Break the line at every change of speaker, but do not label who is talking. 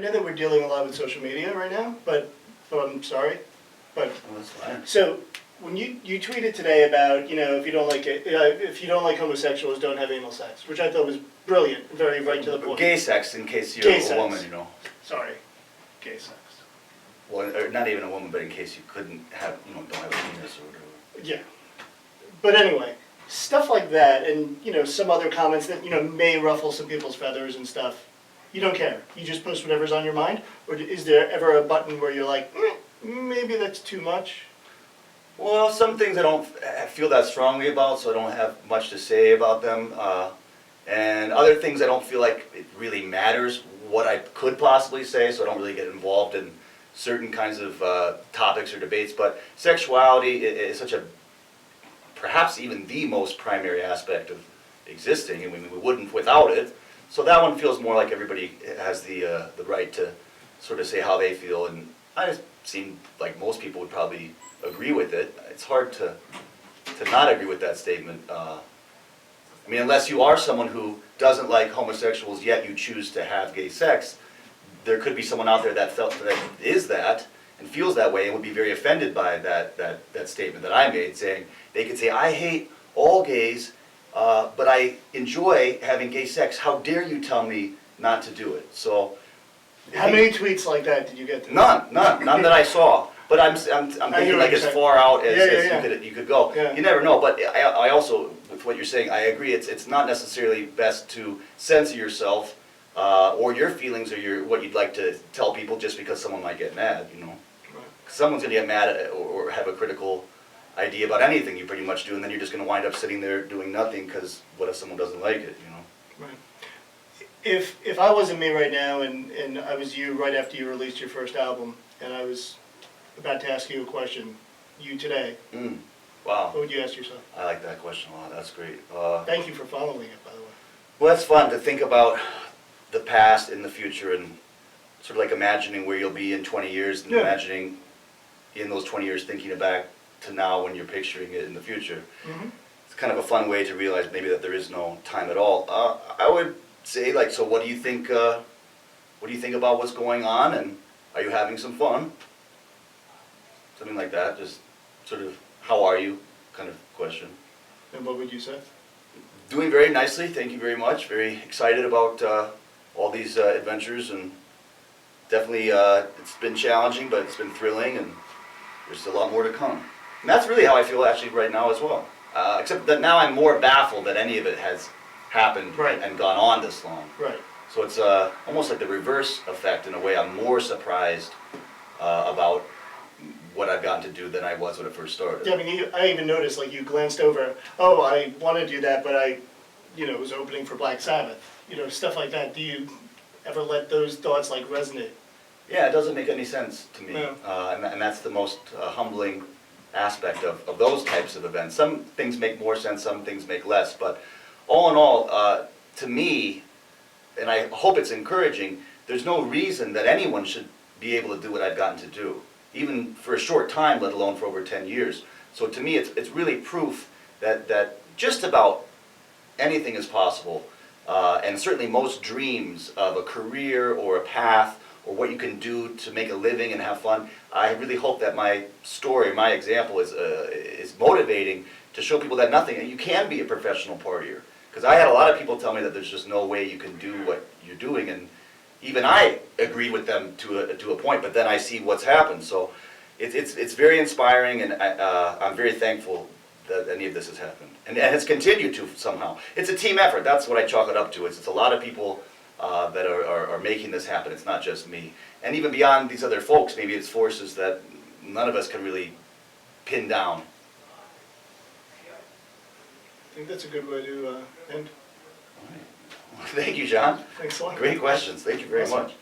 know that we're dealing a lot with social media right now, but I'm sorry, but
Well, that's fine.
so when you tweeted today about, you know, if you don't like it, if you don't like homosexuals, don't have anal sex, which I thought was brilliant, very right to the point.
Gay sex, in case you're
Gay
a
sex.
woman, you know.
Sorry, gay sex.
Well, or not even a woman, but in case you couldn't have, you know, don't have a penis or whatever.
Yeah, but anyway, stuff like that, and you know, some other comments that, you know, may ruffle some people's feathers and stuff. You don't care. You just post whatever's on your mind, or is there ever a button where you're like, maybe that's too much?
Well, some things I don't feel that strongly about, so I don't have much to say about them. And other things I don't feel like it really matters what I could possibly say, so I don't really get involved in certain kinds of topics or debates. But sexuality is such a, perhaps even the most primary aspect of existing, and we wouldn't without it. So that one feels more like everybody has the right to sort of say how they feel, and I just seem like most people would probably agree with it. It's hard to not agree with that statement. I mean, unless you are someone who doesn't like homosexuals yet you choose to have gay sex, there could be someone out there that is that and feels that way and would be very offended by that statement that I made, saying they could say, I hate all gays, but I enjoy having gay sex. How dare you tell me not to do it? So,
How many tweets like that did you get?
None that I saw. But I'm thinking like as far out as you could go.
Yeah.
You never know. But I also, with what you're saying, I agree. It's not necessarily best to censor yourself or your feelings or what you'd like to tell people just because someone might get mad. You know,
Right.
Someone's gonna get mad at, or have a critical idea about anything you pretty much do, and then you're just going to wind up sitting there doing nothing because what if someone doesn't like it, you know?
Right. If I wasn't me right now and I was you right after you released your first album and I was about to ask you a question, you today,
Wow.
what would you ask yourself?
I like that question a lot. That's great.
Thank you for following it, by the way.
Well, that's fun to think about the past and the future and sort of like imagining where you'll be in 20 years and imagining in those 20 years thinking back to now when you're picturing it in the future.
Mm-hmm.
It's kind of a fun way to realize maybe that there is no time at all. I would say, like, so what do you think? What do you think about what's going on, and are you having some fun? Something like that. Just sort of, how are you? Kind of question.
And what would you say?
Doing very nicely. Thank you very much. Very excited about all these adventures, and definitely it's been challenging, but it's been thrilling, and there's a lot more to come. And that's really how I feel actually right now as well. Except that now I'm more baffled that any of it has happened and gone on this long.
Right.
So it's almost like the reverse effect in a way. I'm more surprised about what I've gotten to do than I was when it first started.
Yeah, I mean, I even noticed, like, you glanced over, oh, I want to do that, but I, you know, was opening for Black Sabbath. You know, stuff like that. Do you ever let those thoughts, like, resonate?
Yeah, it doesn't make any sense to me.
No.
And that's the most humbling aspect of those types of events. Some things make more sense, some things make less, but all in all, to me, and I hope it's encouraging, there's no reason that anyone should be able to do what I've gotten to do, even for a short time, let alone for over 10 years. So to me, it's really proof that just about anything is possible, and certainly most dreams of a career or a path or what you can do to make a living and have fun. I really hope that my story, my example is motivating to show people that you can be a professional partier. Because I had a lot of people tell me that there's just no way you can do what you're doing, and even I agreed with them to a point, but then I see what's happened. So it's very inspiring, and I'm very thankful that any of this has happened. And it's continued to somehow. It's a team effort. That's what I chalk it up to. It's a lot of people that are making this happen. It's not just me. And even beyond these other folks, maybe it's forces that none of us can really pin down.
I think that's a good way to end.
All right. Well, thank you, John.
Thanks a lot.
Great questions. Thank you very
Awesome.
much.